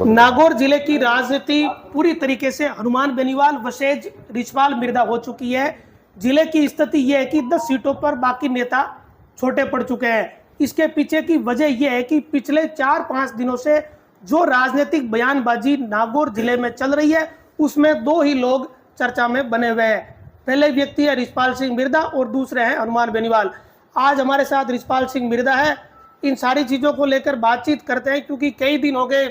नागौर जिले की राजनीति पूरी तरीके से हनुमान बेनीवाल वर्सेज रिछपाल मिर्धा हो चुकी है। जिले की स्थिति यह है कि 10 सीटों पर बाकी नेता छोटे पड़ चुके हैं। इसके पीछे की वजह यह है कि पिछले 4-5 दिनों से जो राजनीतिक बयानबाजी नागौर जिले में चल रही है उसमें 2 ही लोग चर्चा में बने हुए हैं। पहले व्यक्ति है रिछपाल सिंह मिर्धा और दूसरे हैं हनुमान बेनीवाल। आज हमारे साथ रिछपाल सिंह मिर्धा है। इन सारी चीज़ों को लेकर बातचीत करते हैं क्योंकि कई दिन हो गए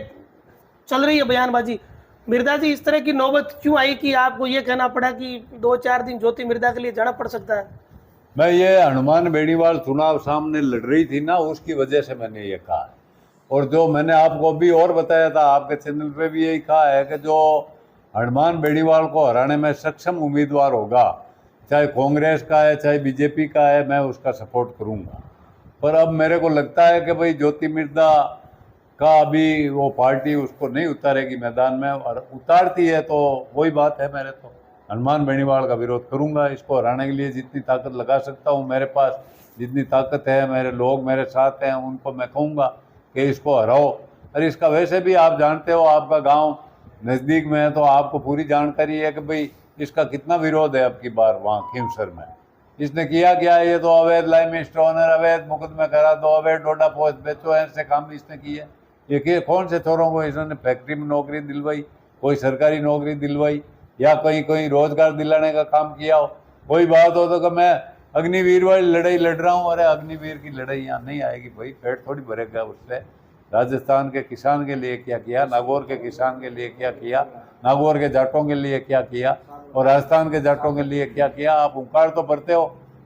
चल रही है बयानबाजी। मिर्धा जी, इस तरह की नौबत क्यों आई कि आपको ये कहना पड़ा कि 2-4 दिन ज्योति मिर्धा के लिए जाना पड़ सकता है? मैं ये हनुमान बेनीवाल चुनाव सामने लड़ रही थी ना, उसकी वजह से मैंने ये कहा है। और जो मैंने आपको अभी और बताया था, आपके चैनल पे भी यही कहा है कि जो हनुमान बेनीवाल को हराने में सक्षम उम्मीदवार होगा, चाहे कांग्रेस का है चाहे बीजेपी का है, मैं उसका सपोर्ट करूँगा। पर अब मेरे को लगता है कि भाई ज्योति मिर्धा का अभी वो पार्टी उसको नहीं उतारेगी मैदान में, और उतारती है तो वही बात है। मेरे तो हनुमान बेनीवाल का विरोध करूंगा। इसको हराने के लिए जितनी ताकत लगा सकता हूं, मेरे पास जितनी ताकत है, मेरे लोग मेरे साथ हैं, उनको मैं कहूँगा कि इसको हराओ। और इसका वैसे भी आप जानते हो, आपका गांव नज़दीक में है तो आपको पूरी जानकारी है कि भाई इसका कितना विरोध है अब की बार वहाँ खींवसर में। इसने किया क्या? ये तो अवैध लाइम स्टोनर, अवैध मुकदमे करा दो, अवैध डोडा पोस्ट बेचो, ऐसे काम इसने किए। ये कौन से छोरों को इन्होंने फैक्ट्री में नौकरी दिलवाई, कोई सरकारी नौकरी दिलवाई, या कहीं कहीं रोजगार दिलाने का काम किया हो? कोई बात हो तो कि मैं अग्निवीर वाली लड़ाई लड़ रहा हूँ। अरे अग्निवीर की लड़ाई यहाँ नहीं आएगी भाई, पेट थोड़ी भरेगा उससे। राजस्थान के किसान के लिए क्या किया, नागौर के किसान के लिए क्या किया, नागौर के जाटों के लिए क्या किया, और राजस्थान के जाटों के लिए क्या किया? आप हुंकार तो भरते हो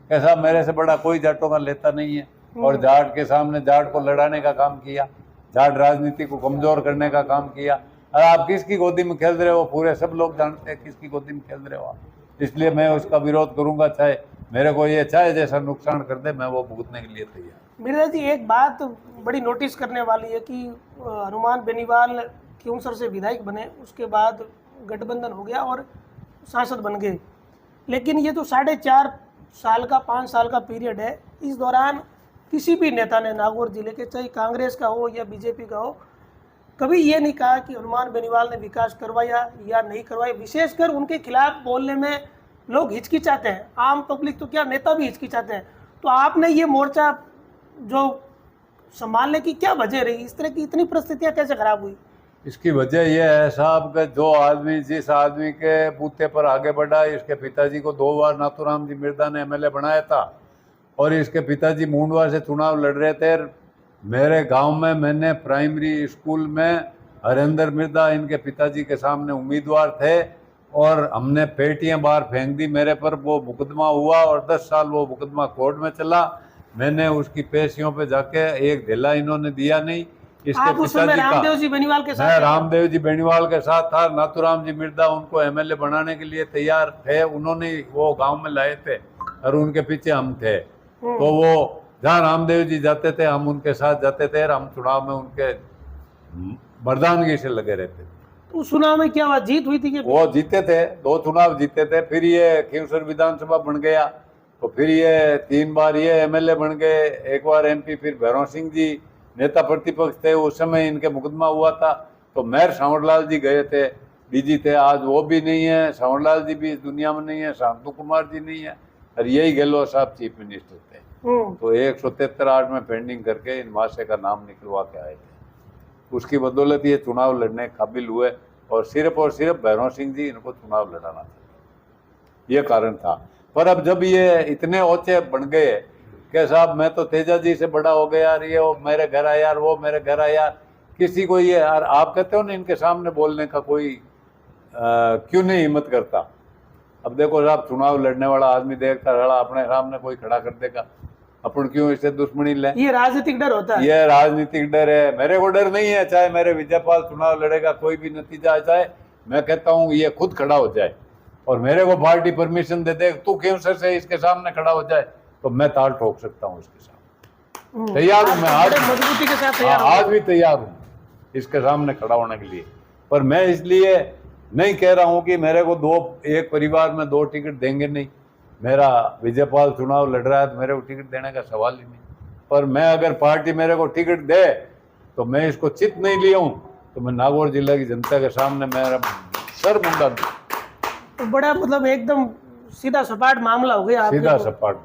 कैसा, मेरे से बड़ा कोई जाटों का लेता नहीं है। और जाट के सामने जाट को लड़ाने का काम किया, जाट राजनीति को कमजोर करने का काम किया। और आप किसकी गोदी में खेल रहे हो? पूरे सब लोग जानते हैं किसकी गोदी में खेल रहे हो आप। इसलिए मैं उसका विरोध करूंगा, चाहे मेरे को ये चाहे जैसा नुकसान कर दे, मैं वो भुगतने के लिए तैयार। मिर्धा जी, एक बात बड़ी नोटिस करने वाली है कि हनुमान बेनीवाल खींवसर से विधायक बने, उसके बाद गठबंधन हो गया और सांसद बन गए। लेकिन ये तो 4.5 साल का 5 साल का पीरियड है, इस दौरान किसी भी नेता ने नागौर जिले के, चाहे कांग्रेस का हो या बीजेपी का हो, कभी ये नहीं कहा कि हनुमान बेनीवाल ने विकास करवाया या नहीं करवाया। विशेषकर उनके खिलाफ बोलने में लोग हिचकिचाते हैं, आम पब्लिक तो क्या नेता भी हिचकिचाते हैं। तो आपने ये मोर्चा जो संभालने की क्या वजह रही? इस तरह की इतनी परिस्थितियां कैसे खराब हुई? इसकी वजह यह है साहब कि जो आदमी जिस आदमी के बूते पर आगे बढ़ा, इसके पिताजी को 2 बार नाथूराम जी मिर्धा ने एमएलए बनाया था, और इसके पिताजी मूंडवा से चुनाव लड़ रहे थे। मेरे गांव में मैंने प्राइमरी स्कूल में हरेंद्र मिर्धा इनके पिताजी के सामने उम्मीदवार थे, और हमने पेटियां बाहर फेंक दी मेरे पर। वो मुकदमा हुआ और 10 साल वो मुकदमा कोर्ट में चला। मैंने उसकी पेशियों पे जाके एक ढेला इन्होंने दिया नहीं। इसके पिताजी का, रामदेव जी बेनीवाल के साथ, मैं रामदेव जी बेनीवाल के साथ था। नाथूराम जी मिर्धा उनको एमएलए बनाने के लिए तैयार थे, उन्होंने वो गांव में लाए थे और उनके पीछे हम थे। तो वो जहाँ रामदेव जी जाते थे हम उनके साथ जाते थे, और हम चुनाव में उनके मर्दानगी से लगे रहते थे। तो चुनाव में क्या हुआ, जीत हुई थी? वो जीते थे, 2 चुनाव जीते थे। फिर ये खींवसर विधानसभा बन गया, तो फिर ये 3 बार ये एमएलए बन गए, 1 बार एमपी। फिर भैरव सिंह जी नेता प्रतिपक्ष थे, उस समय इनके मुकदमा हुआ था, तो मेयर सांवरलाल जी गए थे, डीजी थे। आज वो भी नहीं है, सांवरलाल जी भी इस दुनिया में नहीं है, शांतनु कुमार जी नहीं है, और यही गहलोत साहब चीफ मिनिस्टर थे। तो 173 में पेंडिंग करके इन महाशय का नाम निकलवा के आए थे। उसकी बदौलत ये चुनाव लड़ने काबिल हुए, और सिर्फ भैरव सिंह जी इनको चुनाव लड़ाना था, ये कारण था। पर अब जब ये इतने ऊंचे बन गए कि साहब मैं तो तेजा जी से बड़ा हो गया यार, ये वो मेरे घर आया यार, वो मेरे घर आया यार, किसी को ये यार आप कहते हो ना इनके सामने बोलने का कोई क्यों नहीं हिम्मत करता? अब देखो साहब, चुनाव लड़ने वाला आदमी देखता रहा, अपने सामने कोई खड़ा कर देगा, अपन क्यों इससे दुश्मनी लें? ये राजनीतिक डर होता है। ये राजनीतिक डर है। मेरे को डर नहीं है, चाहे मेरे विजयपाल चुनाव लड़ेगा, कोई भी नतीजा आ जाए, मैं कहता हूँ ये खुद खड़ा हो जाए और मेरे को पार्टी परमिशन दे दे, तू कैंसर से इसके सामने खड़ा हो जाए, तो मैं ताल ठोक सकता हूँ इसके सामने। तैयार हूँ मैं, आज मजबूती के साथ आज भी तैयार हूँ इसके सामने खड़ा होने के लिए। पर मैं इसलिए नहीं कह रहा हूँ कि मेरे को एक परिवार में 2 टिकट देंगे, नहीं। मेरा विजयपाल चुनाव लड़ रहा है तो मेरे को टिकट देने का सवाल ही नहीं। पर मैं अगर पार्टी मेरे को टिकट दे तो मैं इसको चित नहीं लिया हूँ, तो मैं नागौर जिले की जनता के सामने मेरा सर मुंडा तो बड़ा मतलब एकदम सीधा सपाट मामला हो गया आपके सीधा तो। सपाट।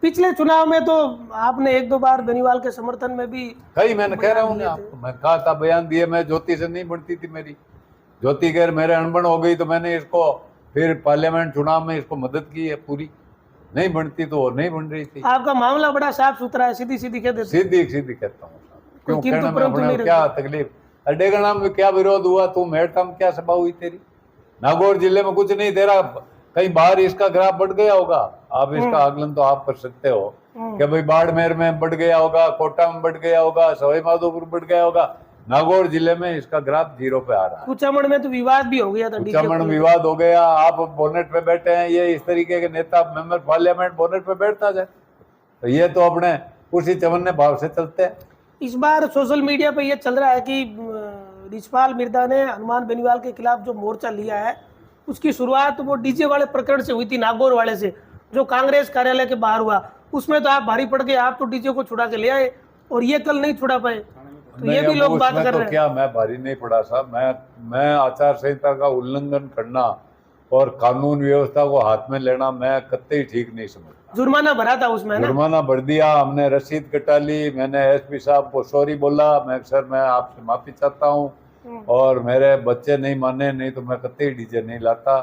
पिछले चुनाव में तो आपने एक दो बार बेनीवाल के समर्थन में भी कई मैंने कह रहा हूँ ना आपको, मैं कहा था बयान दिए, मैं ज्योति से नहीं बनती थी मेरी, ज्योति कह मेरे अनबन हो गई तो मैंने इसको फिर पार्लियामेंट चुनाव में इसको मदद की है पूरी, नहीं बनती तो वो नहीं बन रही थी। आपका मामला बड़ा साफ सुथरा है, सीधी सीधी कह देते। सीधी सीधी कहता हूँ, क्यों किंतु कहना, मैं परंतु अपने नहीं क्या तकलीफ, अड्डे का नाम में क्या विरोध हुआ, तू मेड़ता में क्या सभा हुई तेरी, नागौर जिले में कुछ नहीं, तेरा कहीं बाहर इसका ग्राफ बढ़ गया होगा, आप इसका आकलन तो आप कर सकते हो कि भाई बाड़मेर में बढ़ गया होगा, कोटा में बढ़ गया होगा, सवाई माधोपुर बढ़ गया होगा, नागौर जिले में इसका ग्राफ 0 पे आ रहा है। कुचामण में तो विवाद भी हो गया था, कुचामण विवाद हो गया, आप बोनेट पे बैठे हैं, ये इस तरीके के नेता मेंबर पार्लियामेंट बोनेट पे बैठता जाए, तो ये तो अपने उसी चवन्ने भाव से चलते हैं। इस बार सोशल मीडिया पे ये चल रहा है कि रिछपाल मिर्धा ने हनुमान बेनीवाल के खिलाफ जो मोर्चा लिया है उसकी शुरुआत वो डीजे वाले प्रकरण से हुई थी, नागौर वाले से, जो कांग्रेस कार्यालय के बाहर हुआ, उसमें तो आप भारी पड़ गए, आप तो डीजे को छुड़ा के ले आए और ये कल नहीं छुड़ा पाए, तो ये भी लोग बात कर रहे हैं। क्या मैं भारी नहीं पड़ा साहब, मैं आचार संहिता का उल्लंघन करना और कानून व्यवस्था को हाथ में लेना मैं कतई ठीक नहीं समझता। जुर्माना भरा था उसमें ना, जुर्माना भर दिया हमने, रसीद कटा ली, मैंने एसपी साहब को सॉरी बोला, मैं सर मैं आपसे माफी चाहता हूँ, और मेरे बच्चे नहीं माने, नहीं तो मैं कतई डीजे नहीं लाता।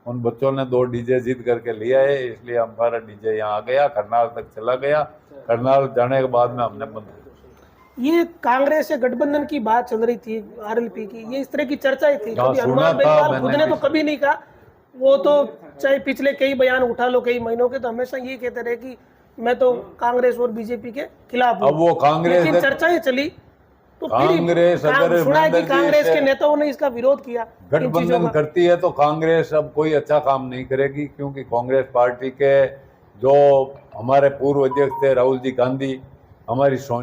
उन बच्चों ने 2 डीजे जिद करके लिया है, इसलिए हमारा डीजे यहाँ आ गया, करनाल तक चला गया, करनाल जाने के बाद में हमने बंद कर। ये कांग्रेस से गठबंधन की बात चल रही थी, आरएलपी की, ये इस तरह की चर्चाएं थी, हाँ, कभी सुना हनुमान था बेनीवाल मैंने खुद ने तो भी। कभी नहीं कहा, वो तो चाहे पिछले कई बयान उठा लो कई महीनों के, तो हमेशा ये कहते रहे कि मैं तो कांग्रेस और बीजेपी के खिलाफ हूं। अब वो कांग्रेस, लेकिन चर्चाएं चली तो फिर कांग्रेस अगर सुना है कि वीरेंद्र जी कांग्रेस से के नेताओं ने इसका विरोध किया, इन चीजों गठबंधन का। करती है तो कांग्रेस अब कोई अच्छा काम नहीं करेगी, क्योंकि कांग्रेस पार्टी के जो हमारे पूर्व अध्यक्ष थे राहुल जी गांधी, हमारी सोच